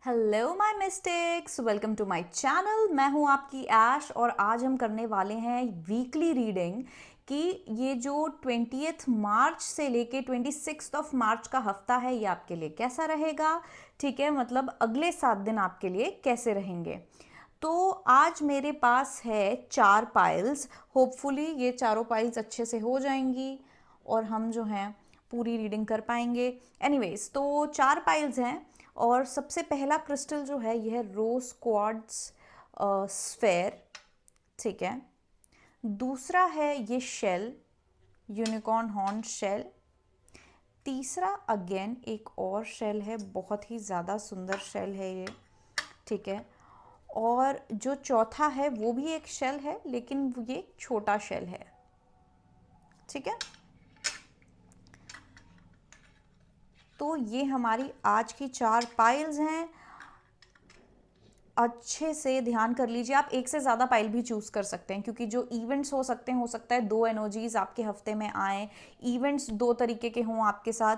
Hello my mistakes, welcome to my channel. मैं हूं आपकी ऐश और आज हम करने वाले हैं वीकली रीडिंग कि ये जो 20th मार्च से लेके 26 मार्च का हफ्ता है ये आपके लिए कैसा रहेगा। ठीक है, मतलब अगले 7 दिन आपके लिए कैसे रहेंगे। तो आज मेरे पास है 4 पाइल्स। होपफुली ये चारों पाइल्स अच्छे से हो जाएंगी और हम जो हैं पूरी रीडिंग कर पाएंगे। एनीवेज, तो 4 पाइल्स हैं और सबसे पहला क्रिस्टल जो है यह है रोज क्वार्ट्ज स्फेयर। ठीक है, दूसरा है ये शेल, यूनिकॉर्न हॉर्न शेल। तीसरा अगेन एक और शेल है, बहुत ही ज़्यादा सुंदर शेल है ये। ठीक है, और जो चौथा है वो भी एक शेल है लेकिन ये छोटा शेल है। ठीक है, तो ये हमारी आज की 4 पाइल्स हैं। अच्छे से ध्यान कर लीजिए, आप एक से ज़्यादा पाइल भी चूज़ कर सकते हैं क्योंकि जो इवेंट्स हो सकते हैं, हो सकता है 2 एनर्जीज आपके हफ्ते में आए, इवेंट्स 2 तरीके के हों आपके साथ,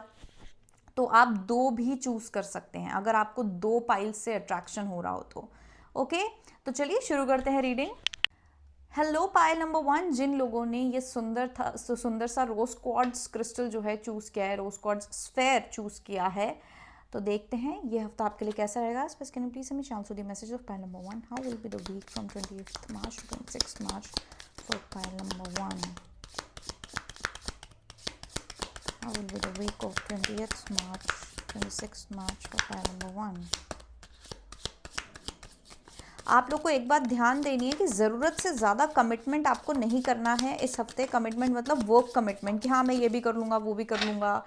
तो आप 2 भी चूज़ कर सकते हैं अगर आपको 2 पाइल से अट्रैक्शन हो रहा हो तो। ओके, तो चलिए शुरू करते हैं रीडिंग। हेलो पाइल नंबर 1, जिन लोगों ने ये सुंदर सा रोज क्वार्ट्ज क्रिस्टल जो है चूज़ किया है, रोज क्वार्ट्ज स्फेयर चूज़ किया है, तो देखते हैं ये हफ्ता आपके लिए कैसा रहेगा। Space can you please send me also the message of pile number 1, how will be the week from 20th March to 26th March for pile number 1, how will be the week of 20th March 26th March for pile number 1। आप लोग को एक बात ध्यान देनी है कि ज़रूरत से ज़्यादा कमिटमेंट आपको नहीं करना है इस हफ्ते। कमिटमेंट मतलब वर्क कमिटमेंट कि हाँ मैं ये भी कर लूँगा, वो भी कर लूँगा,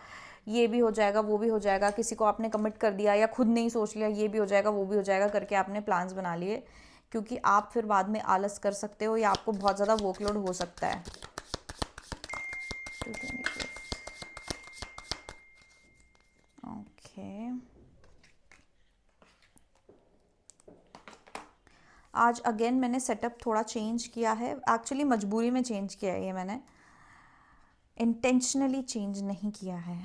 ये भी हो जाएगा, वो भी हो जाएगा। किसी को आपने कमिट कर दिया या खुद नहीं सोच लिया ये भी हो जाएगा, वो भी हो जाएगा करके आपने प्लान्स बना लिए, क्योंकि आप फिर बाद में आलस कर सकते हो या आपको बहुत ज़्यादा वर्कलोड हो सकता है। ओके, आज अगेन मैंने सेटअप थोड़ा चेंज किया है। एक्चुअली मजबूरी में चेंज किया है ये, मैंने इंटेंशनली चेंज नहीं किया है।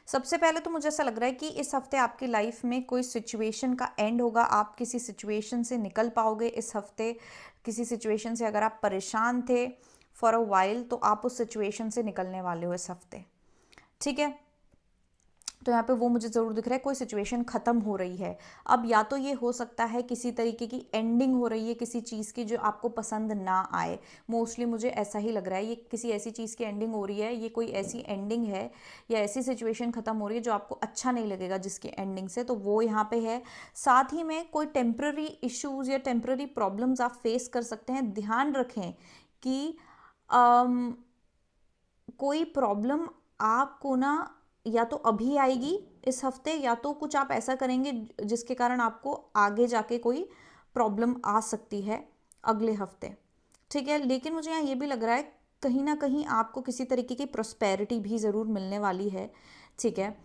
सबसे पहले तो मुझे ऐसा लग रहा है कि इस हफ्ते आपकी लाइफ में कोई सिचुएशन का एंड होगा। आप किसी सिचुएशन से निकल पाओगे इस हफ्ते। किसी सिचुएशन से अगर आप परेशान थे फॉर अ वाइल, तो आप उस सिचुएशन से निकलने वाले हो इस हफ्ते। ठीक है, तो यहाँ पे वो मुझे ज़रूर दिख रहा है, कोई सिचुएशन ख़त्म हो रही है। अब या तो ये हो सकता है किसी तरीके की एंडिंग हो रही है किसी चीज़ की जो आपको पसंद ना आए। मोस्टली मुझे ऐसा ही लग रहा है, ये किसी ऐसी चीज़ की एंडिंग हो रही है, ये कोई ऐसी एंडिंग है या ऐसी सिचुएशन ख़त्म हो रही है जो आपको अच्छा नहीं लगेगा जिसकी एंडिंग से, तो वो यहाँ पे है। साथ ही में कोई टेम्प्ररी इश्यूज़ या टेम्प्ररी प्रॉब्लम्स आप फेस कर सकते हैं। ध्यान रखें कि कोई प्रॉब्लम आपको ना या तो अभी आएगी इस हफ्ते, या तो कुछ आप ऐसा करेंगे जिसके कारण आपको आगे जाके कोई प्रॉब्लम आ सकती है अगले हफ्ते। ठीक है, लेकिन मुझे यहाँ ये भी लग रहा है कहीं ना कहीं आपको किसी तरीके की प्रोस्पेरिटी भी ज़रूर मिलने वाली है। ठीक है,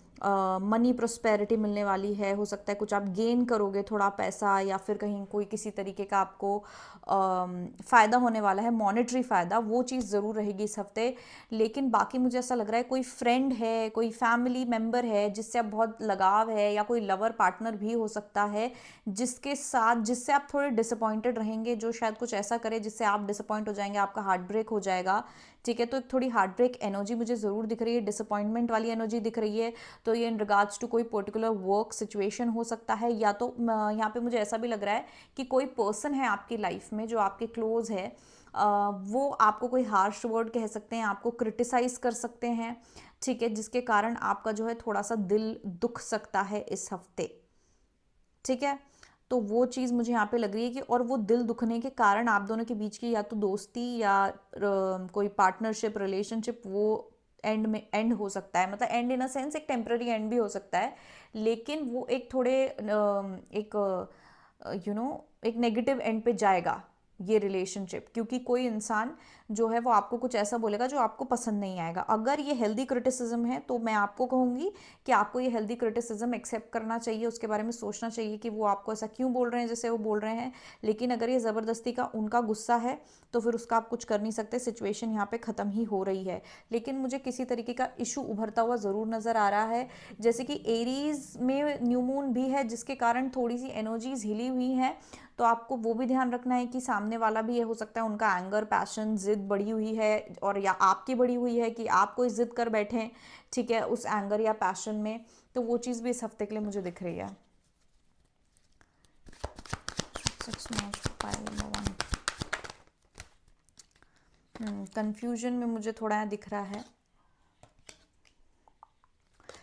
मनी प्रोस्पेरिटी मिलने वाली है। हो सकता है कुछ आप गेन करोगे थोड़ा पैसा, या फिर कहीं कोई किसी तरीके का आपको फ़ायदा होने वाला है, मॉनेटरी फ़ायदा, वो चीज़ ज़रूर रहेगी इस हफ्ते। लेकिन बाकी मुझे ऐसा लग रहा है कोई फ्रेंड है, कोई फैमिली मेम्बर है जिससे आप बहुत लगाव है, या कोई लवर पार्टनर भी हो सकता है जिससे आप थोड़े डिसअपॉइंटेड रहेंगे, जो शायद कुछ ऐसा करे जिससे आप डिसअपॉइंट हो जाएंगे, आपका हार्ट ब्रेक हो जाएगा। ठीक है, तो एक थोड़ी हार्ट ब्रेक एनर्जी मुझे ज़रूर दिख रही है, डिसअपॉइंटमेंट वाली एनर्जी दिख रही है। तो ये इन रिगार्ड्स टू कोई पर्टिकुलर वर्क सिचुएशन हो सकता है, या तो यहाँ पे मुझे ऐसा भी लग रहा है कि कोई पर्सन है आपकी लाइफ में जो आपके क्लोज है, वो आपको कोई हार्श वर्ड कह सकते हैं, आपको क्रिटिसाइज कर सकते हैं। ठीक है, जिसके कारण आपका जो है थोड़ा सा दिल दुख सकता है इस हफ्ते। ठीक है, तो वो चीज़ मुझे यहाँ पे लग रही है कि, और वो दिल दुखने के कारण आप दोनों के बीच की या तो दोस्ती या कोई पार्टनरशिप रिलेशनशिप, वो एंड हो सकता है। मतलब एंड इन अ सेंस एक टेम्पररी एंड भी हो सकता है, लेकिन वो एक थोड़े एक एक नेगेटिव एंड पे जाएगा, ये रिलेशनशिप, क्योंकि कोई इंसान जो है वो आपको कुछ ऐसा बोलेगा जो आपको पसंद नहीं आएगा। अगर ये हेल्दी क्रिटिसिज्म है तो मैं आपको कहूँगी कि आपको ये हेल्दी क्रिटिसिज्म एक्सेप्ट करना चाहिए, उसके बारे में सोचना चाहिए कि वो आपको ऐसा क्यों बोल रहे हैं जैसे वो बोल रहे हैं। लेकिन अगर ये ज़बरदस्ती का उनका गुस्सा है तो फिर उसका आप कुछ कर नहीं सकते, सिचुएशन यहाँ पे ख़त्म ही हो रही है। लेकिन मुझे किसी तरीके का इशू उभरता हुआ ज़रूर नज़र आ रहा है, जैसे कि एरीज में न्यू मून भी है जिसके कारण थोड़ी सी एनर्जीज हिली हुई हैं। तो आपको वो भी ध्यान रखना है कि सामने वाला भी, ये हो सकता है उनका एंगर, पैशन, जिद बढ़ी हुई है, और या आपकी बढ़ी हुई है कि आप कोई जिद कर बैठें, ठीक है, उस एंगर या पैशन में। तो वो चीज़ भी इस हफ्ते के लिए मुझे दिख रही है। कंफ्यूजन में मुझे थोड़ा दिख रहा है।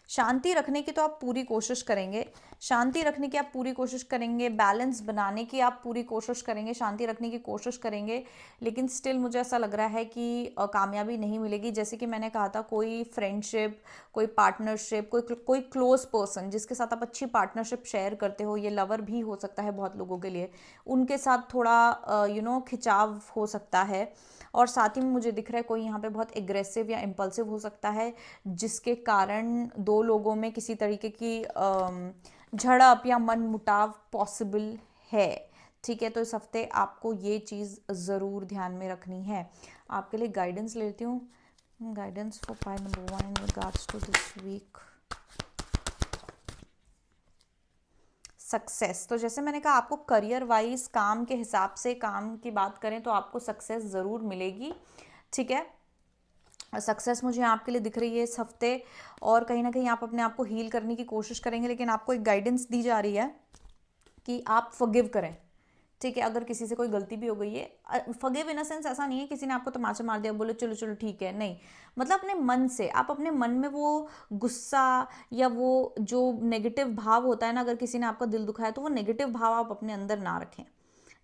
शांति रखने की तो आप पूरी कोशिश करेंगे, शांति रखने की आप पूरी कोशिश करेंगे, बैलेंस बनाने की आप पूरी कोशिश करेंगे, शांति रखने की कोशिश करेंगे, लेकिन स्टिल मुझे ऐसा लग रहा है कि कामयाबी नहीं मिलेगी। जैसे कि मैंने कहा था, कोई फ्रेंडशिप, कोई पार्टनरशिप, कोई क्लोज पर्सन जिसके साथ आप अच्छी पार्टनरशिप शेयर करते हो, ये लवर भी हो सकता है बहुत लोगों के लिए, उनके साथ थोड़ा खिंचाव हो सकता है। और साथ ही में मुझे दिख रहा है कोई यहाँ पे बहुत एग्रेसिव या इम्पल्सिव हो सकता है, जिसके कारण दो लोगों में किसी तरीके की झड़प या मन मुटाव पॉसिबल है। ठीक है, तो इस हफ्ते आपको ये चीज़ ज़रूर ध्यान में रखनी है। आपके लिए गाइडेंस लेती हूँ, guidance for pile number 1 in regards to this week. Success, तो जैसे मैंने कहा, आपको करियर वाइज काम के हिसाब से, काम की बात करें तो आपको सक्सेस ज़रूर मिलेगी। ठीक है, सक्सेस मुझे आपके लिए दिख रही है इस हफ्ते, और कहीं ना कहीं आप अपने आप को हील करने की कोशिश करेंगे। लेकिन आपको एक गाइडेंस दी जा रही है कि आप फॉरगिव करें। ठीक है, अगर किसी से कोई गलती भी हो गई है, फॉरगिव इन अ सेंस ऐसा नहीं है किसी ने आपको तमाचा मार दिया बोले चलो चलो ठीक है, नहीं, मतलब अपने मन से, आप अपने मन में वो गुस्सा या वो जो नेगेटिव भाव होता है ना, अगर किसी ने आपका दिल दुखाया तो वो नेगेटिव भाव आप अपने अंदर ना रखें।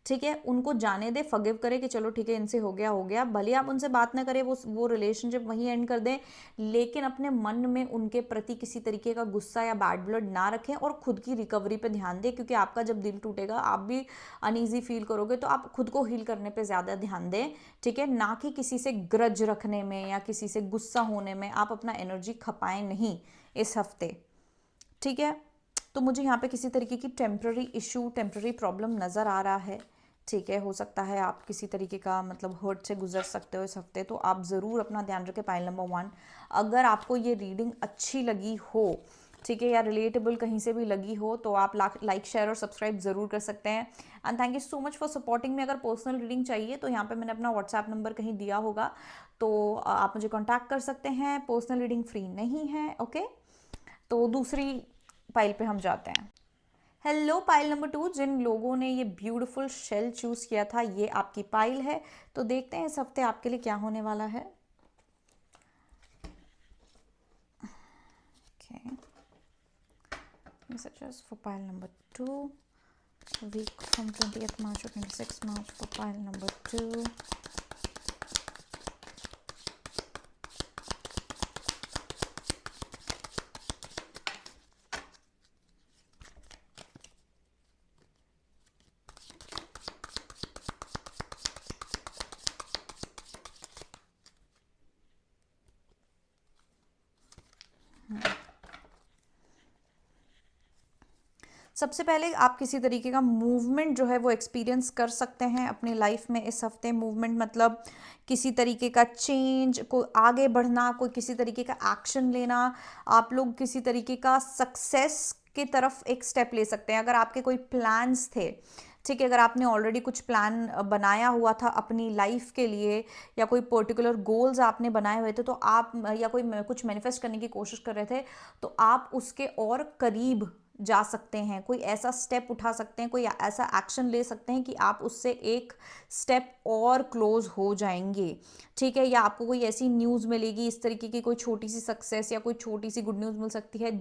ठीक है, उनको जाने दे, फॉरगिव करें कि चलो ठीक है, इनसे हो गया, भले आप उनसे बात ना करें, वो रिलेशनशिप वहीं एंड कर दें, लेकिन अपने मन में उनके प्रति किसी तरीके का गुस्सा या बैड ब्लड ना रखें, और खुद की रिकवरी पे ध्यान दें। क्योंकि आपका जब दिल टूटेगा आप भी अनईजी फील करोगे, तो आप खुद को हील करने पे ज़्यादा ध्यान दें। ठीक है, ना कि किसी से ग्रज रखने में या किसी से गुस्सा होने में आप अपना एनर्जी खपाएं नहीं इस हफ्ते। ठीक है, तो मुझे यहाँ पे किसी तरीके की टेम्प्ररी इशू, टेम्प्ररी प्रॉब्लम नज़र आ रहा है। ठीक है, हो सकता है आप किसी तरीके का मतलब हर्ट से गुजर सकते हो इस हफ्ते, तो आप ज़रूर अपना ध्यान रखें। पाइल नंबर 1, अगर आपको ये रीडिंग अच्छी लगी हो, ठीक है, या रिलेटेबल कहीं से भी लगी हो, तो आप लाइक, शेयर और सब्सक्राइब ज़रूर कर सकते हैं। And thank you so much for supporting me. अगर पर्सनल रीडिंग चाहिए तो यहाँ पे मैंने अपना व्हाट्सएप नंबर कहीं दिया होगा, तो आप मुझे कॉन्टैक्ट कर सकते हैं। पर्सनल रीडिंग फ्री नहीं है। ओके, तो दूसरी पाइल पे हम जाते हैं। हेलो पाइल नंबर 2, जिन लोगों ने ये ब्यूटीफुल शेल चूज किया था, ये आपकी पाइल है। तो देखते हैं इस हफ्ते आपके लिए क्या होने वाला है। Messages for pile number 2, week from 20th March to 26th March for pile number 2. सबसे पहले आप किसी तरीके का मूवमेंट जो है वो एक्सपीरियंस कर सकते हैं अपनी लाइफ में इस हफ्ते। मूवमेंट मतलब किसी तरीके का चेंज, कोई आगे बढ़ना, कोई किसी तरीके का एक्शन लेना, आप लोग किसी तरीके का सक्सेस की तरफ एक स्टेप ले सकते हैं। अगर आपके कोई प्लान्स थे, ठीक है, अगर आपने ऑलरेडी कुछ प्लान बनाया हुआ था अपनी लाइफ के लिए, या कोई पर्टिकुलर गोल्स आपने बनाए हुए थे, तो आप, या कोई कुछ मैनिफेस्ट करने की कोशिश कर रहे थे, तो आप उसके और करीब जा सकते हैं। कोई ऐसा स्टेप उठा सकते हैं, कोई ऐसा एक्शन ले सकते हैं कि आप उससे एक स्टेप और क्लोज हो जाएंगे। ठीक है, या आपको कोई ऐसी न्यूज़ मिलेगी, इस तरीके की कोई छोटी सी सक्सेस या कोई छोटी सी गुड न्यूज़ मिल सकती है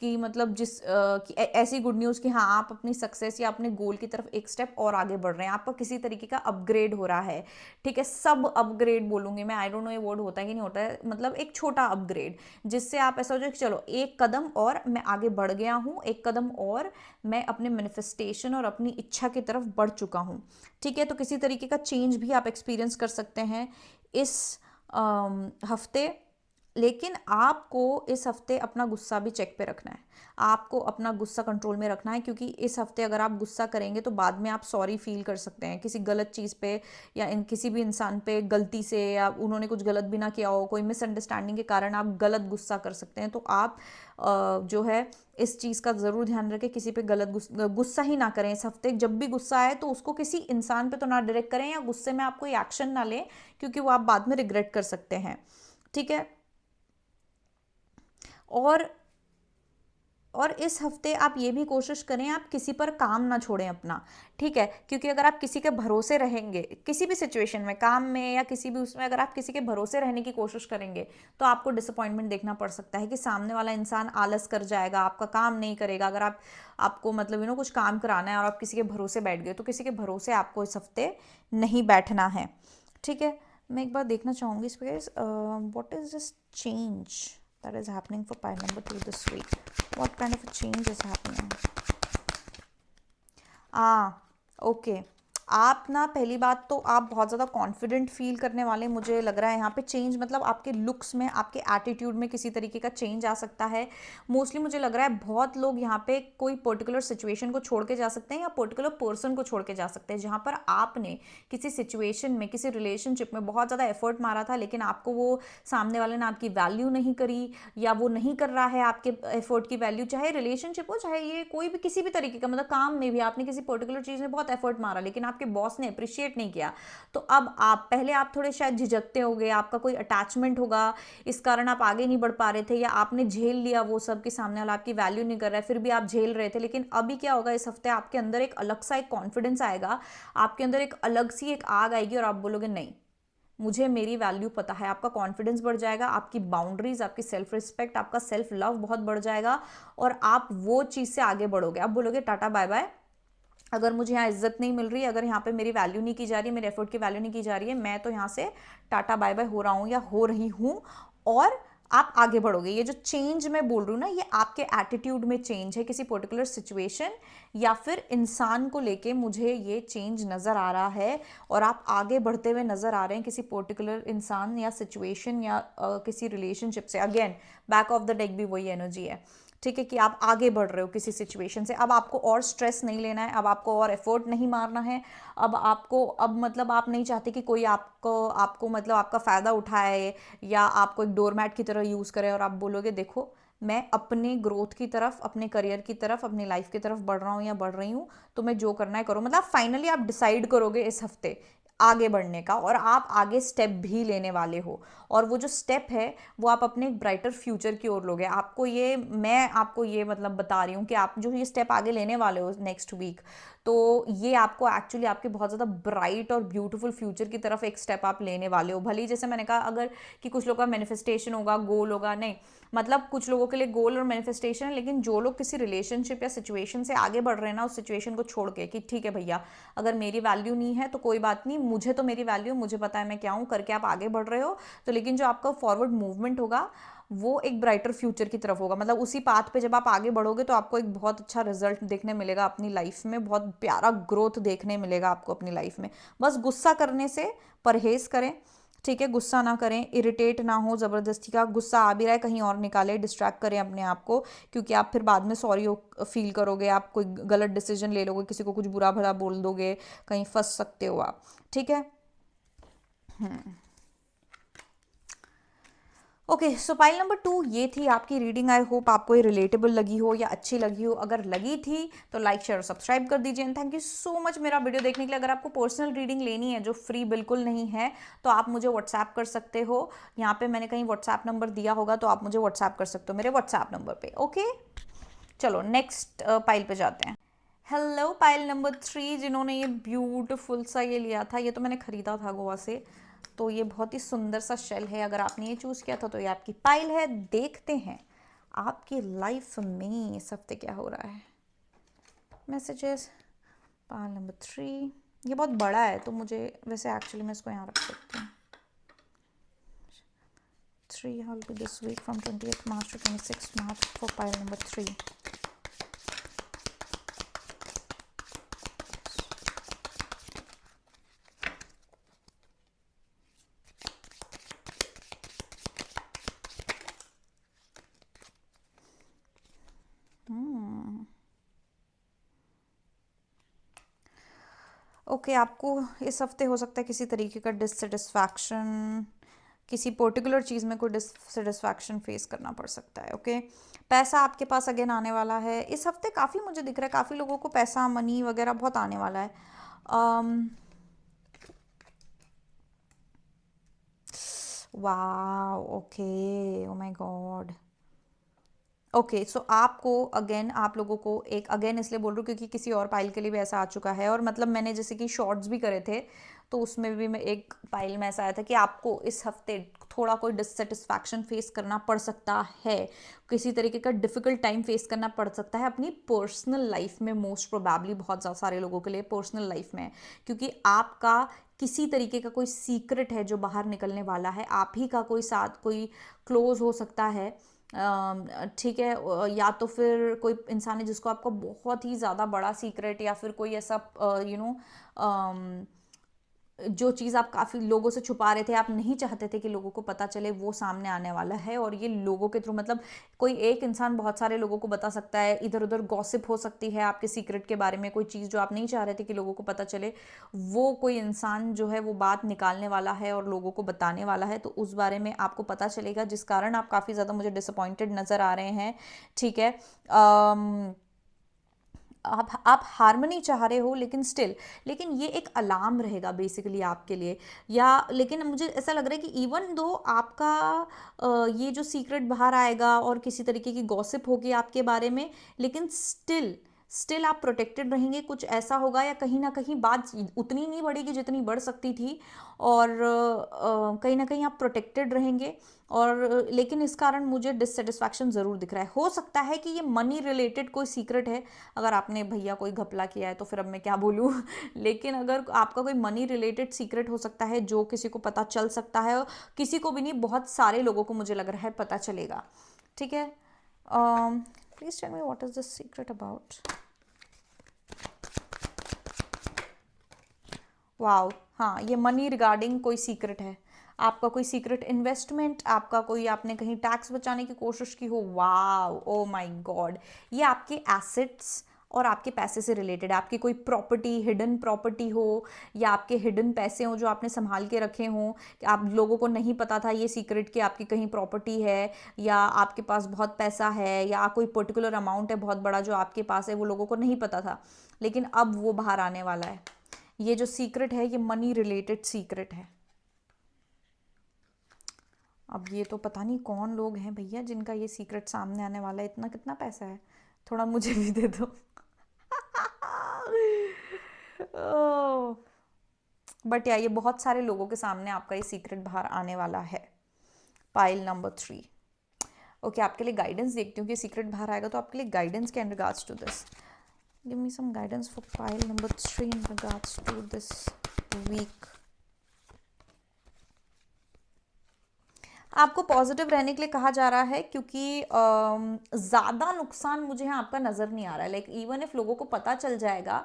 कि मतलब कि ऐसी गुड न्यूज़ कि हाँ आप अपनी सक्सेस या अपने गोल की तरफ एक स्टेप और आगे बढ़ रहे हैं, आपका किसी तरीके का अपग्रेड हो रहा है, ठीक है। सब अपग्रेड बोलूँगी मैं, आई डोंट नो ये वर्ड होता है कि नहीं होता है, मतलब एक छोटा अपग्रेड, जिससे आप ऐसा हो जाए कि चलो एक कदम और मैं आगे बढ़ गया हूँ, एक कदम और मैं अपने मैनिफेस्टेशन और अपनी इच्छा की तरफ बढ़ चुका हूँ, ठीक है। तो किसी तरीके का चेंज भी आप एक्सपीरियंस कर सकते हैं इस हफ्ते। लेकिन आपको इस हफ्ते अपना गुस्सा भी चेक पे रखना है, आपको अपना गुस्सा कंट्रोल में रखना है, क्योंकि इस हफ्ते अगर आप गुस्सा करेंगे तो बाद में आप सॉरी फील कर सकते हैं किसी गलत चीज़ पे, या किसी भी इंसान पे गलती से, या उन्होंने कुछ गलत भी ना किया हो, कोई मिसअंडरस्टैंडिंग के कारण आप गलत गुस्सा कर सकते हैं। तो आप जो है इस चीज़ का ज़रूर ध्यान रखें, किसी पे गलत गुस्सा ही ना करें इस हफ्ते। जब भी गुस्सा आए तो उसको किसी इंसान पे तो ना डायरेक्ट करें, या गुस्से में आप कोई एक्शन ना लें, क्योंकि वो आप बाद में रिग्रेट कर सकते हैं, ठीक है। और इस हफ्ते आप ये भी कोशिश करें आप किसी पर काम ना छोड़ें अपना, ठीक है। क्योंकि अगर आप किसी के भरोसे रहेंगे किसी भी सिचुएशन में, काम में या किसी भी उसमें, अगर आप किसी के भरोसे रहने की कोशिश करेंगे तो आपको डिसअपॉइंटमेंट देखना पड़ सकता है कि सामने वाला इंसान आलस कर जाएगा, आपका काम नहीं करेगा। अगर आपको मतलब कुछ काम कराना है और आप किसी के भरोसे बैठ गए, तो किसी के भरोसे आपको इस हफ्ते नहीं बैठना है, ठीक है। मैं एक बार देखना चाहूँगी इस पे, what is this change that is happening for pile number 2 this week. What kind of a change is happening? Okay. आप ना, पहली बात तो आप बहुत ज़्यादा कॉन्फिडेंट फील करने वाले मुझे लग रहा है यहाँ पे। चेंज मतलब आपके लुक्स में, आपके एटीट्यूड में किसी तरीके का चेंज आ सकता है। मोस्टली मुझे लग रहा है बहुत लोग यहाँ पे कोई पर्टिकुलर सिचुएशन को छोड़ के जा सकते हैं, या पर्टिकुलर पर्सन को छोड़ के जा सकते हैं, जहाँ पर आपने किसी सिचुएशन में, किसी रिलेशनशिप में बहुत ज़्यादा एफर्ट मारा था, लेकिन आपको वो सामने वाले ने आपकी वैल्यू नहीं करी, या वो नहीं कर रहा है आपके एफर्ट की वैल्यू, चाहे रिलेशनशिप हो, चाहे ये कोई भी किसी भी तरीके का, मतलब काम में भी आपने किसी पर्टिकुलर चीज़ में बहुत एफर्ट मारा, लेकिन आपके बॉस ने अप्रिशिएट नहीं किया। तो अब आप थोड़े शायद झिझकते होगे, आपका कोई अटैचमेंट होगा, इस कारण आप आगे नहीं बढ़ पा रहे थे, या आपने झेल लिया वो सब कि सामने वाला आपकी वैल्यू नहीं कर रहा है, फिर भी आप झेल रहे थे। लेकिन अभी क्या होगा, इस हफ्ते आपके अंदर एक अलग सा एक कॉन्फिडेंस आएगा, आपके अंदर एक अलग सी एक आग आएगी, और आप बोलोगे नहीं, मुझे मेरी वैल्यू पता है। आपका कॉन्फिडेंस बढ़ जाएगा, आपकी बाउंड्रीज, आपकी सेल्फ रिस्पेक्ट, आपका सेल्फ लव बहुत बढ़ जाएगा, और आप वो चीज़ से आगे बढ़ोगे। आप बोलोगे टाटा बाय बाय, अगर मुझे यहाँ इज्जत नहीं मिल रही, अगर यहाँ पे मेरी वैल्यू नहीं की जा रही है, मेरे एफर्ट की वैल्यू नहीं की जा रही है, मैं तो यहाँ से टाटा बाय बाय हो रहा हूँ या हो रही हूँ, और आप आगे बढ़ोगे। ये जो चेंज मैं बोल रही हूँ ना, ये आपके एटीट्यूड में चेंज है, किसी पर्टिकुलर सिचुएशन या फिर इंसान को लेके मुझे ये चेंज नज़र आ रहा है, और आप आगे बढ़ते हुए नज़र आ रहे हैं किसी पर्टिकुलर इंसान या सिचुएशन या किसी रिलेशनशिप से। Again back of the deck भी वही एनर्जी है, ठीक है, कि आप आगे बढ़ रहे हो किसी सिचुएशन से। अब आपको और स्ट्रेस नहीं लेना है, अब आपको और एफर्ट नहीं मारना है, अब मतलब आप नहीं चाहते कि कोई आपको मतलब आपका फ़ायदा उठाए, या आपको एक डोरमैट की तरह यूज़ करे, और आप बोलोगे देखो मैं अपने ग्रोथ की तरफ, अपने करियर की तरफ, अपनी लाइफ की तरफ बढ़ रहा हूँ या बढ़ रही हूँ, तो मैं जो करना है करो। मतलब फाइनली आप डिसाइड करोगे इस हफ्ते आगे बढ़ने का, और आप आगे स्टेप भी लेने वाले हो, और वो जो स्टेप है वो आप अपने एक ब्राइटर फ्यूचर की ओर लोगे। मैं आपको ये मतलब बता रही हूँ कि आप जो ये स्टेप आगे लेने वाले हो नेक्स्ट वीक, तो ये आपको एक्चुअली आपके बहुत ज़्यादा ब्राइट और ब्यूटीफुल फ्यूचर की तरफ एक स्टेप आप लेने वाले हो। भले ही जैसे मैंने कहा अगर कि कुछ लोगों का मैनिफेस्टेशन होगा, गोल होगा, नहीं मतलब कुछ लोगों के लिए गोल और मैनिफेस्टेशन है, लेकिन जो लोग किसी रिलेशनशिप या सिचुएशन से आगे बढ़ रहे हैं ना, उस सिचुएशन को छोड़ के कि ठीक है भैया, अगर मेरी वैल्यू नहीं है तो कोई बात नहीं, मुझे तो मेरी वैल्यू, मुझे पता है मैं क्या हूँ करके आप आगे बढ़ रहे हो, तो लेकिन जो आपका फॉरवर्ड मूवमेंट होगा वो एक ब्राइटर फ्यूचर की तरफ होगा। मतलब उसी पाथ पे जब आप आगे बढ़ोगे तो आपको एक बहुत अच्छा रिजल्ट देखने मिलेगा अपनी लाइफ में, बहुत प्यारा ग्रोथ देखने मिलेगा आपको अपनी लाइफ में। बस गुस्सा करने से परहेज करें, ठीक है, गुस्सा ना करें, इरिटेट ना हो, ज़बरदस्ती का गुस्सा आ भी रहा है कहीं और निकाले, डिस्ट्रैक्ट करें अपने आप को, क्योंकि आप फिर बाद में सॉरी फील करोगे, आप कोई गलत डिसीजन ले लोगे, किसी को कुछ बुरा भला बोल दोगे, कहीं फंस सकते हो आप, ठीक है। ओके, सो पाइल नंबर 2 ये थी आपकी रीडिंग। आई होप आपको ये रिलेटेबल लगी हो या अच्छी लगी हो। अगर लगी थी तो लाइक शेयर और सब्सक्राइब कर दीजिए, and thank you so much मेरा वीडियो देखने के लिए। अगर आपको पर्सनल रीडिंग लेनी है जो फ्री बिल्कुल नहीं है, तो आप मुझे व्हाट्सएप कर सकते हो। यहाँ पे मैंने कहीं व्हाट्सएप नंबर दिया होगा, तो आप मुझे व्हाट्सएप कर सकते हो मेरे व्हाट्सएप नंबर पे। ओके, चलो नेक्स्ट पाइल पे जाते हैं। हेलो पाइल नंबर 3, जिन्होंने ये ब्यूटीफुल सा ये लिया था, ये तो मैंने खरीदा था गोवा से, तो ये बहुत ही सुंदर सा शेल है। अगर आपने ये चूज़ किया था तो ये आपकी पाइल है। देखते हैं आपकी लाइफ में इस हफ्ते क्या हो रहा है। मैसेजेस, पाइल नंबर 3, ये बहुत बड़ा है तो मुझे वैसे एक्चुअली मैं इसको यहाँ रख सकती हूँ। 3 how will be this week from 28th March to 26th March for pile number 3. Okay, आपको इस हफ्ते हो सकता है किसी तरीके का डिससेटिस्फैक्शन, किसी पर्टिकुलर चीज़ में कोई डिससेटिस्फैक्शन फेस करना पड़ सकता है। ओके, पैसा आपके पास अगेन आने वाला है इस हफ्ते। काफ़ी मुझे दिख रहा है काफ़ी लोगों को पैसा, मनी वगैरह बहुत आने वाला है। वाह, okay, oh my God. Okay, so आपको अगेन, आप लोगों को एक, अगेन इसलिए बोल रही हूँ क्योंकि किसी और पाइल के लिए भी ऐसा आ चुका है। और मतलब मैंने जैसे कि शॉर्ट्स भी करे थे तो उसमें भी मैं एक पाइल में ऐसा आया था कि आपको इस हफ्ते थोड़ा कोई डिससेटिस्फैक्शन फेस करना पड़ सकता है, किसी तरीके का डिफिकल्ट टाइम फेस करना पड़ सकता है अपनी पर्सनल लाइफ में, मोस्ट प्रोबेबली बहुत ज़्यादा सारे लोगों के लिए पर्सनल लाइफ में, क्योंकि आपका किसी तरीके का कोई सीक्रेट है जो बाहर निकलने वाला है। आप ही का कोई साथ कोई क्लोज हो सकता है, ठीक है, या तो फिर कोई इंसान है जिसको आपका बहुत ही ज़्यादा बड़ा सीक्रेट, या फिर कोई ऐसा जो चीज़ आप काफ़ी लोगों से छुपा रहे थे, आप नहीं चाहते थे कि लोगों को पता चले, वो सामने आने वाला है। और ये लोगों के थ्रू, मतलब कोई एक इंसान बहुत सारे लोगों को बता सकता है, इधर उधर गॉसिप हो सकती है आपके सीक्रेट के बारे में, कोई चीज़ जो आप नहीं चाह रहे थे कि लोगों को पता चले, वो कोई इंसान जो है वो बात निकालने वाला है और लोगों को बताने वाला है। तो उस बारे में आपको पता चलेगा, जिस कारण आप काफ़ी ज़्यादा मुझे डिसअपॉइंटेड नज़र आ रहे हैं, ठीक है। आप हारमनी चाह रहे हो, लेकिन ये एक अलार्म रहेगा बेसिकली आपके लिए। या लेकिन मुझे ऐसा लग रहा है कि इवन दो आपका ये जो सीक्रेट बाहर आएगा और किसी तरीके की गॉसिप होगी आपके बारे में, लेकिन स्टिल आप प्रोटेक्टेड रहेंगे। कुछ ऐसा होगा या कहीं ना कहीं बात उतनी नहीं बढ़ेगी जितनी बढ़ सकती थी, और कहीं ना कहीं आप प्रोटेक्टेड रहेंगे। और लेकिन इस कारण मुझे डिससेटिस्फैक्शन ज़रूर दिख रहा है। हो सकता है कि ये मनी रिलेटेड कोई सीक्रेट है, अगर आपने भैया कोई घपला किया है तो फिर अब मैं क्या बोलूँ लेकिन अगर आपका कोई मनी रिलेटेड सीक्रेट हो सकता है जो किसी को पता चल सकता है, किसी को भी नहीं, बहुत सारे लोगों को मुझे लग रहा है पता चलेगा, ठीक है। Please tell me what is this secret about. Wow, हाँ, ये मनी रिगार्डिंग कोई सीक्रेट है, आपका कोई सीक्रेट इन्वेस्टमेंट, आपका कोई, आपने कहीं टैक्स बचाने की कोशिश की हो। वाओ, ओ माय गॉड, ये आपके एसेट्स और आपके पैसे से रिलेटेड है। आपकी कोई प्रॉपर्टी, हिडन प्रॉपर्टी हो, या आपके हिडन पैसे हो जो आपने संभाल के रखे हों, आप लोगों को नहीं पता था ये सीक्रेट कि आपकी कहीं प्रॉपर्टी है, या आपके पास बहुत पैसा है, या कोई पर्टिकुलर अमाउंट है बहुत बड़ा जो आपके पास है, वो लोगों को नहीं पता था, लेकिन अब वो बाहर आने वाला है। ये जो सीक्रेट है ये मनी रिलेटेड सीक्रेट है। अब ये तो पता नहीं कौन लोग हैं भैया जिनका ये सीक्रेट सामने आने वाला है। इतना कितना पैसा है, थोड़ा मुझे भी दे दो बट या ये बहुत सारे लोगों के सामने आपका ये सीक्रेट बाहर आने वाला है। Pile number 3। ओके, आपके लिए गाइडेंस देखती हूँ कि सीक्रेट बाहर आएगा तो आपके लिए गाइडेंस क्या in regards to this. Give me some guidance for pile number 3 in regards to this week. आपको पॉजिटिव रहने के लिए कहा जा रहा है, क्योंकि ज़्यादा नुकसान मुझे यहाँ आपका नज़र नहीं आ रहा है। लाइक इवन इफ लोगों को पता चल जाएगा,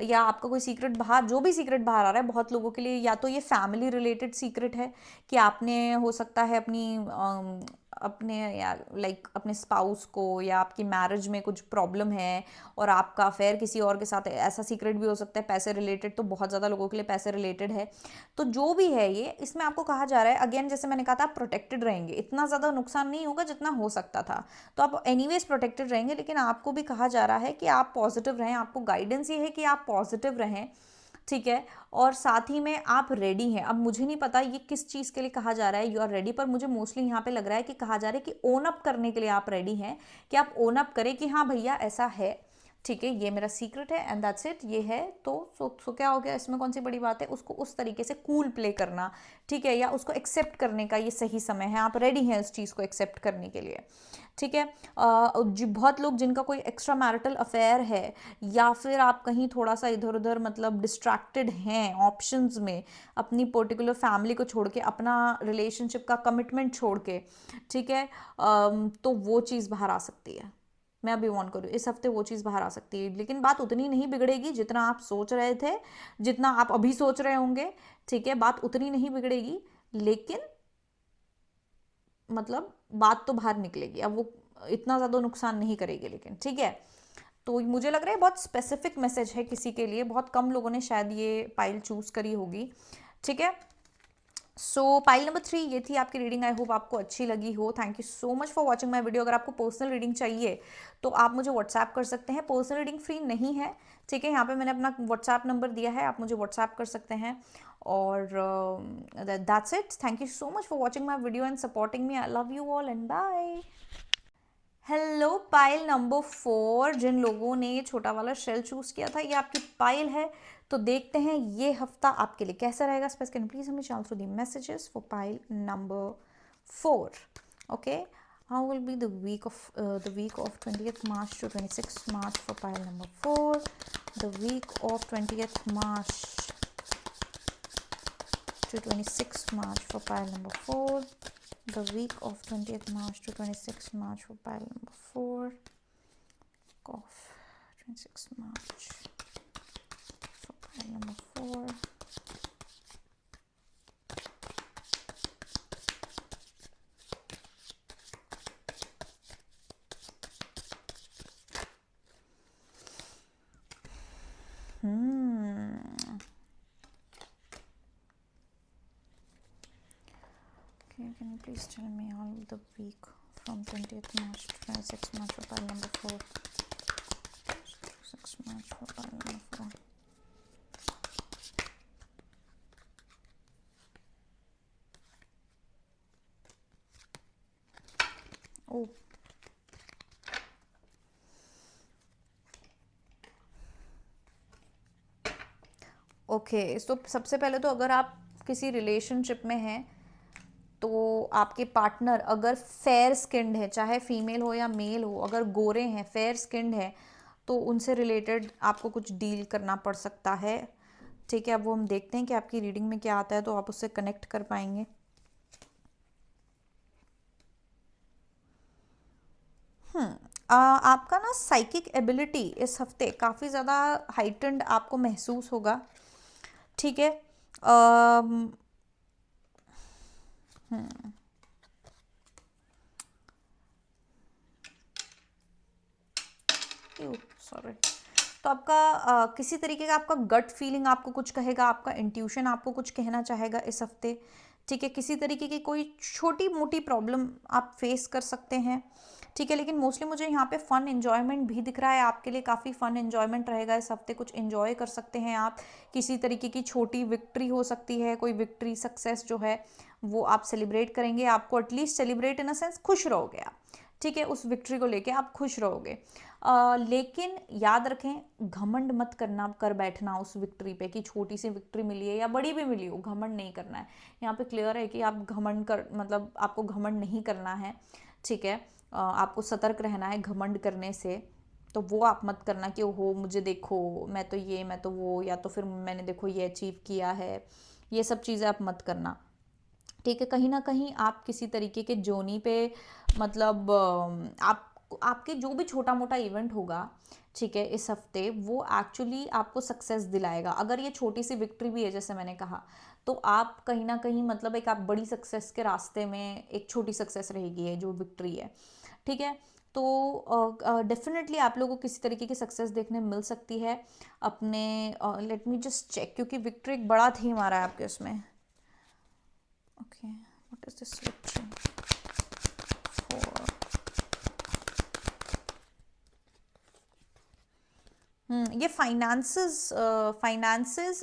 या आपका कोई सीक्रेट बाहर, जो भी सीक्रेट बाहर आ रहा है, बहुत लोगों के लिए या तो ये फैमिली रिलेटेड सीक्रेट है कि आपने हो सकता है अपने या लाइक अपने स्पाउस को, या आपकी मैरिज में कुछ प्रॉब्लम है और आपका अफेयर किसी और के साथ है, ऐसा सीक्रेट भी हो सकता है। पैसे रिलेटेड तो बहुत ज़्यादा लोगों के लिए पैसे रिलेटेड है। तो जो भी है ये, इसमें आपको कहा जा रहा है अगेन, जैसे मैंने कहा था, आप प्रोटेक्टेड रहेंगे, इतना ज़्यादा नुकसान नहीं होगा जितना हो सकता था, तो आप एनीवेज प्रोटेक्टेड रहेंगे। लेकिन आपको भी कहा जा रहा है कि आप पॉजिटिव रहें, आपको गाइडेंस ये है कि आप पॉजिटिव रहें, ठीक है। और साथ ही में आप रेडी हैं। अब मुझे नहीं पता ये किस चीज़ के लिए कहा जा रहा है, यू आर रेडी, पर मुझे मोस्टली यहाँ पे लग रहा है कि कहा जा रहा है कि ओन अप करने के लिए आप रेडी हैं, कि आप ओन अप करें कि हाँ भैया ऐसा है, ठीक है, ये मेरा सीक्रेट है एंड दैट्स इट, ये है। तो सो क्या हो गया, इसमें कौन सी बड़ी बात है, उसको उस तरीके से कूल प्ले करना, ठीक है, या उसको एक्सेप्ट करने का ये सही समय है, आप रेडी हैं इस चीज़ को एक्सेप्ट करने के लिए, ठीक है। बहुत लोग जिनका कोई एक्स्ट्रा मैरिटल अफेयर है, या फिर आप कहीं थोड़ा सा इधर उधर मतलब डिस्ट्रैक्टेड हैं ऑप्शंस में, अपनी पर्टिकुलर फैमिली को छोड़ के, अपना रिलेशनशिप का कमिटमेंट छोड़ के, ठीक है, तो वो चीज़ बाहर आ सकती है। मैं अभी वार्न करूँ, इस हफ्ते वो चीज़ बाहर आ सकती है, लेकिन बात उतनी नहीं बिगड़ेगी जितना आप सोच रहे थे, जितना आप अभी सोच रहे होंगे, ठीक है, बात उतनी नहीं बिगड़ेगी, लेकिन मतलब बात तो बाहर निकलेगी। अब वो इतना ज़्यादा नुकसान नहीं करेगी, लेकिन ठीक है। तो मुझे लग रहा है बहुत स्पेसिफिक मैसेज है किसी के लिए, बहुत कम लोगों ने शायद ये पाइल चूज करी होगी, ठीक है। सो पाइल नंबर 3 ये थी आपकी रीडिंग। आई होप आपको अच्छी लगी हो। Thank you so much for watching my video. अगर आपको पर्सनल रीडिंग चाहिए तो आप मुझे व्हाट्सएप कर सकते हैं। पर्सनल रीडिंग फ्री नहीं है, ठीक है, यहाँ पे मैंने अपना व्हाट्सएप नंबर दिया है, आप मुझे व्हाट्सएप कर सकते हैं। और that's it. Thank you so much for watching my video and supporting me. I love you all and bye. Hello pile number 4, जिन लोगों ने छोटा वाला शेल चूज किया था, ये आपकी पाइल है। तो देखते हैं ये हफ्ता आपके लिए कैसा रहेगा। कैन प्लीज हमें channel through the messages for pile number 4। Okay, how will be the week of 20th March to 26th March for pile number 4. The week of 20th March to 26th March for pile number 4. The week of 20th March to 26th March for pile number 4. Of 26th March for pile number 4. Okay, can you please tell me all the week from 20th March to 26th March for pile number 4? 26th March for pile number 4. Oh. Okay, तो सबसे पहले तो अगर आप किसी relationship में हैं तो आपके पार्टनर अगर फेयर स्किन्ड है, चाहे फीमेल हो या मेल हो, अगर गोरे हैं, फेयर स्किन्ड है, तो उनसे रिलेटेड आपको कुछ डील करना पड़ सकता है, ठीक है। अब वो हम देखते हैं कि आपकी रीडिंग में क्या आता है, तो आप उससे कनेक्ट कर पाएंगे। आपका ना साइकिक एबिलिटी इस हफ्ते काफ़ी ज़्यादा हाइटेंड आपको महसूस होगा, ठीक है। सॉरी। तो आपका किसी तरीके का आपका गट फीलिंग आपको कुछ कहेगा, आपका इंट्यूशन आपको कुछ कहना चाहेगा इस हफ्ते, ठीक है। किसी तरीके की कोई छोटी मोटी प्रॉब्लम आप फेस कर सकते हैं, ठीक है। लेकिन मोस्टली मुझे यहाँ पे फन एंजॉयमेंट भी दिख रहा है, आपके लिए काफ़ी फन एंजॉयमेंट रहेगा इस हफ्ते, कुछ एंजॉय कर सकते हैं आप। किसी तरीके की छोटी विक्ट्री हो सकती है, कोई विक्ट्री सक्सेस जो है वो आप सेलिब्रेट करेंगे। आपको at least celebrate in a sense खुश रहोगे आप, ठीक है, उस विक्ट्री को लेके आप खुश रहोगे। लेकिन याद रखें, घमंड मत करना कर बैठना उस विक्ट्री पे कि छोटी सी विक्ट्री मिली है या बड़ी भी मिली हो, घमंड नहीं करना है। यहाँ पे क्लियर है कि आप घमंड कर मतलब आपको घमंड नहीं करना है, ठीक है। आपको सतर्क रहना है घमंड करने से। तो वो आप मत करना कि ओहो मुझे देखो, मैं तो ये, मैं तो वो, या तो फिर मैंने देखो ये अचीव किया है, ये सब चीज़ें आप मत करना, ठीक है। कहीं ना कहीं आप किसी तरीके के जोनी पे मतलब आप आपके जो भी छोटा मोटा इवेंट होगा, ठीक है, इस हफ्ते वो एक्चुअली आपको सक्सेस दिलाएगा। अगर ये छोटी सी विक्ट्री भी है जैसे मैंने कहा, तो आप कहीं ना कहीं मतलब एक आप बड़ी सक्सेस के रास्ते में एक छोटी सक्सेस रहेगी है जो विक्ट्री है, ठीक है। तो डेफिनेटली आप लोगों को किसी तरीके की सक्सेस देखने मिल सकती है अपने। लेट मी जस्ट चेक, क्योंकि विक्ट्री एक बड़ा थीम आ रहा है आपके उसमें। Okay, what is this victory for? ये फाइनेंसेस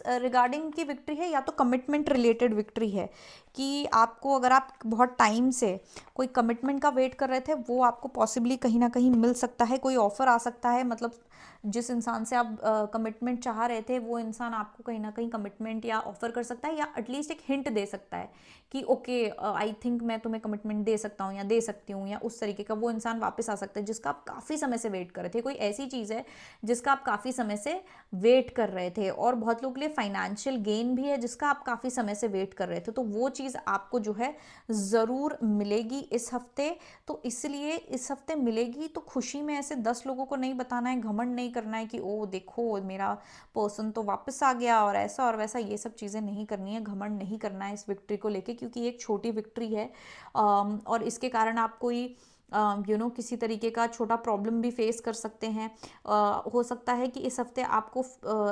रिगार्डिंग की विक्ट्री है, या तो कमिटमेंट रिलेटेड विक्ट्री है कि आपको अगर आप बहुत टाइम से कोई कमिटमेंट का वेट कर रहे थे, वो आपको पॉसिबली कहीं ना कहीं मिल सकता है, कोई ऑफर आ सकता है, मतलब जिस इंसान से आप कमिटमेंट चाह रहे थे वो इंसान आपको कहीं ना कहीं कमिटमेंट या ऑफर कर सकता है, या एटलीस्ट एक हिंट दे सकता है कि ओके आई थिंक मैं तुम्हें कमिटमेंट दे सकता हूँ या दे सकती हूँ, या उस तरीके का वो इंसान वापस आ सकता है जिसका आप काफ़ी समय से वेट कर रहे थे। कोई ऐसी चीज़ है जिसका आप काफ़ी समय से वेट कर रहे थे, और बहुत लोग के लिए फाइनेंशियल गेन भी है जिसका आप काफ़ी समय से वेट कर रहे थे, तो वो चीज़ आपको जो है ज़रूर मिलेगी इस हफ्ते। तो इसलिए इस हफ्ते मिलेगी तो खुशी में ऐसे 10 लोगों को नहीं बताना है, घमंड नहीं करना है कि ओ देखो मेरा पर्सन तो वापस आ गया और ऐसा और वैसा, ये सब चीज़ें नहीं करनी है, घमंड नहीं करना है इस विक्ट्री को लेके, क्योंकि एक छोटी विक्ट्री है और इसके कारण आप कोई किसी तरीके का छोटा प्रॉब्लम भी फेस कर सकते हैं। हो सकता है कि इस हफ्ते आपको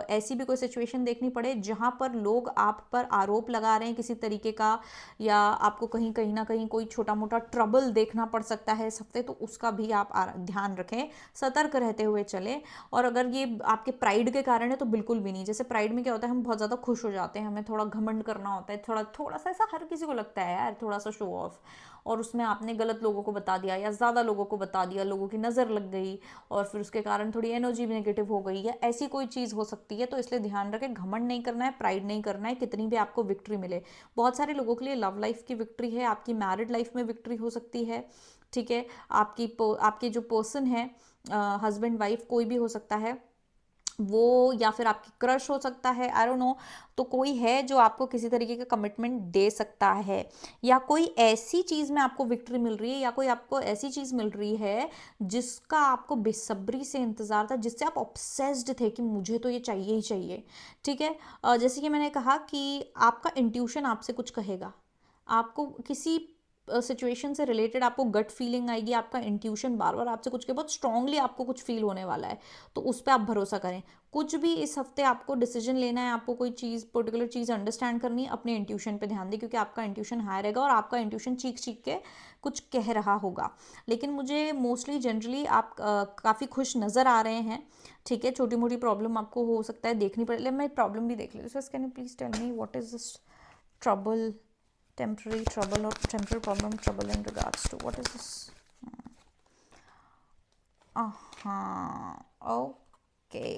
ऐसी भी कोई सिचुएशन देखनी पड़े जहां पर लोग आप पर आरोप लगा रहे हैं किसी तरीके का, या आपको कहीं ना कहीं कोई छोटा मोटा ट्रबल देखना पड़ सकता है इस हफ्ते, तो उसका भी आप ध्यान रखें, सतर्क रहते हुए चलें। और अगर ये आपके प्राइड के कारण है तो बिल्कुल भी नहीं। जैसे प्राइड में क्या होता है, हम बहुत ज़्यादा खुश हो जाते हैं, हमें थोड़ा घमंड करना होता है, थोड़ा सा ऐसा हर किसी को लगता है यार, थोड़ा सा शो ऑफ, और उसमें आपने गलत लोगों को बता दिया या ज़्यादा लोगों को बता दिया, लोगों की नज़र लग गई और फिर उसके कारण थोड़ी एनर्जी भी नेगेटिव हो गई, या ऐसी कोई चीज़ हो सकती है। तो इसलिए ध्यान रखें, घमंड नहीं करना है, प्राइड नहीं करना है, कितनी भी आपको विक्ट्री मिले। बहुत सारे लोगों के लिए लव लाइफ की विक्ट्री है, आपकी मैरिड लाइफ में विक्ट्री हो सकती है, ठीक है, आपके जो पर्सन है, हस्बैंड वाइफ कोई भी हो सकता है वो, या फिर आपकी क्रश हो सकता है, आई डोंट नो, तो कोई है जो आपको किसी तरीके का कमिटमेंट दे सकता है, या कोई ऐसी चीज़ में आपको विक्ट्री मिल रही है, या कोई आपको ऐसी चीज़ मिल रही है जिसका आपको बेसब्री से इंतज़ार था, जिससे आप ऑब्सेस्ड थे कि मुझे तो ये चाहिए ही चाहिए, ठीक है। जैसे कि मैंने कहा कि आपका इंट्यूशन आपसे कुछ कहेगा, आपको किसी सिचुएशन से रिलेटेड आपको गट फीलिंग आएगी, आपका इंट्यूशन बार बार आपसे कुछ के बहुत स्ट्रांगली आपको कुछ फील होने वाला है, तो उस पर आप भरोसा करें। कुछ भी इस हफ्ते आपको डिसीजन लेना है, आपको कोई चीज़ पर्टिकुलर चीज़ अंडरस्टैंड करनी है, अपने इंट्यूशन पे ध्यान दें, क्योंकि आपका इंट्यूशन हाई रहेगा और आपका इंट्यूशन चीख चीख के कुछ कह रहा होगा। लेकिन मुझे मोस्टली जनरली आप काफ़ी खुश नज़र आ रहे हैं, ठीक है। छोटी मोटी प्रॉब्लम आपको हो सकता है देखनी पड़े, मैं प्रॉब्लम भी देख लेती हूँ। Can you please tell me what is this trouble, temporary trouble or temporary problem, trouble in regards to what is this? Okay,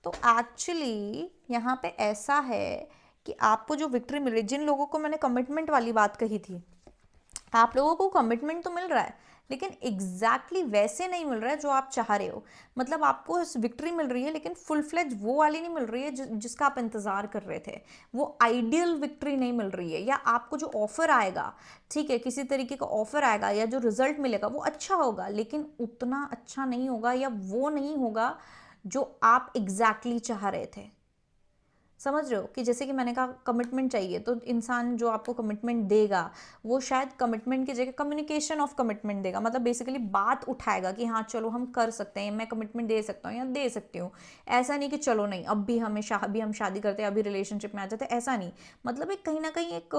तो एक्चुअली यहाँ पे ऐसा है कि आपको जो विक्ट्री मिल रही है, जिन लोगों को मैंने कमिटमेंट वाली बात कही थी, आप लोगों को कमिटमेंट तो मिल रहा है लेकिन एग्जैक्टली वैसे नहीं मिल रहा है जो आप चाह रहे हो। मतलब आपको विक्ट्री मिल रही है लेकिन फुल फ्लेज वो वाली नहीं मिल रही है जिसका आप इंतज़ार कर रहे थे, वो आइडियल विक्ट्री नहीं मिल रही है। या आपको जो ऑफर आएगा, ठीक है, किसी तरीके का ऑफर आएगा या जो रिजल्ट मिलेगा वो अच्छा होगा, लेकिन उतना अच्छा नहीं होगा या वो नहीं होगा जो आप एग्जैक्टली चाह रहे थे। समझ रहे हो कि जैसे कि मैंने कहा कमिटमेंट चाहिए, तो इंसान जो आपको कमिटमेंट देगा वो शायद कमिटमेंट की जगह कम्युनिकेशन ऑफ कमिटमेंट देगा, मतलब बेसिकली बात उठाएगा कि हाँ चलो हम कर सकते हैं, मैं कमिटमेंट दे सकता हूँ या दे सकती हूँ। ऐसा नहीं कि चलो नहीं अब भी अभी हम शादी करते हैं, अभी रिलेशनशिप में आ जाते हैं, ऐसा नहीं। मतलब एक कहीं ना कहीं एक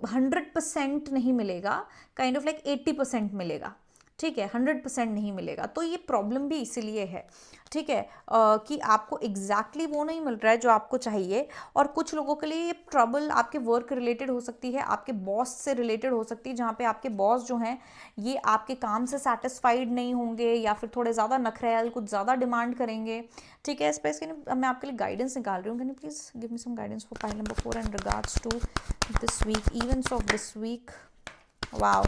100% नहीं मिलेगा, काइंड ऑफ लाइक 80% मिलेगा, ठीक है, 100% नहीं मिलेगा। तो ये प्रॉब्लम भी इसीलिए है, ठीक है, कि आपको एग्जैक्टली वो नहीं मिल रहा है जो आपको चाहिए। और कुछ लोगों के लिए ये ट्रबल आपके वर्क रिलेटेड हो सकती है, आपके बॉस से रिलेटेड हो सकती है, जहाँ पे आपके बॉस जो हैं ये आपके काम से सेटिस्फाइड नहीं होंगे या फिर थोड़े ज़्यादा नखरेल, कुछ ज़्यादा डिमांड करेंगे, ठीक है। इस पर इसके मैं आपके लिए गाइडेंस निकाल रही हूँ, can you please give me some guidance for pile number 4 and regards to this week, events of this week. Wow,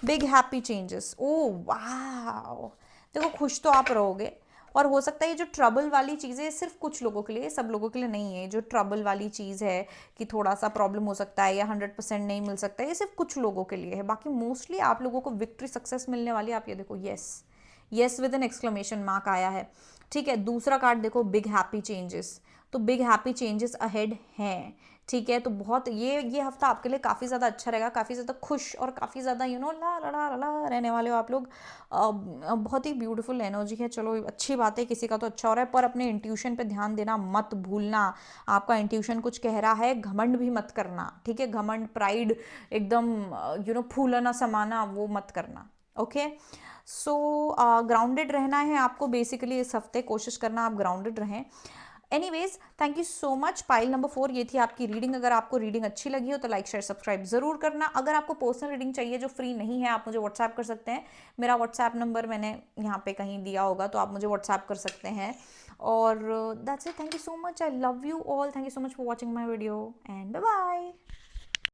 big happy changes, oh wow, देखो खुश तो आप रहोगे। और हो सकता है ये जो ट्रबल वाली चीज़ है सिर्फ कुछ लोगों के लिए, सब लोगों के लिए नहीं है। जो ट्रबल वाली चीज़ है कि थोड़ा सा प्रॉब्लम हो सकता है या 100% नहीं मिल सकता है, ये सिर्फ कुछ लोगों के लिए है। बाकी मोस्टली आप लोगों को विक्ट्री सक्सेस मिलने वाली है। आप ये देखो, yes yes with an exclamation mark आया है, ठीक है। दूसरा कार्ड देखो, बिग हैप्पी चेंजेस, तो बिग हैप्पी चेंजेस अहेड हैं, ठीक है। तो बहुत ये हफ्ता आपके लिए काफ़ी ज़्यादा अच्छा रहेगा, काफ़ी ज़्यादा खुश और काफ़ी ज़्यादा ला ला ला ला रहने वाले हो आप लोग। बहुत ही ब्यूटीफुल एनर्जी है। चलो अच्छी बात है, किसी का तो अच्छा हो रहा है, पर अपने इंट्यूशन पे ध्यान देना मत भूलना। आपका इंट्यूशन कुछ कह रहा है, घमंड भी मत करना, ठीक है। घमंड, प्राइड, एकदम फूलना समाना वो मत करना, ओके। सो ग्राउंडेड रहना है आपको बेसिकली इस हफ्ते, कोशिश करना आप ग्राउंडेड रहें। Anyways, thank you so much. Pile number 4 ये थी आपकी रीडिंग। अगर आपको रीडिंग अच्छी लगी हो तो लाइक शेयर सब्सक्राइब जरूर करना। अगर आपको पर्सनल रीडिंग चाहिए जो फ्री नहीं है, आप मुझे व्हाट्सएप कर सकते हैं। मेरा व्हाट्सएप नंबर मैंने यहाँ पे कहीं दिया होगा, तो आप मुझे व्हाट्सएप कर सकते हैं। और that's it, thank you so much, I love you all, thank you so much for watching my video and bye bye.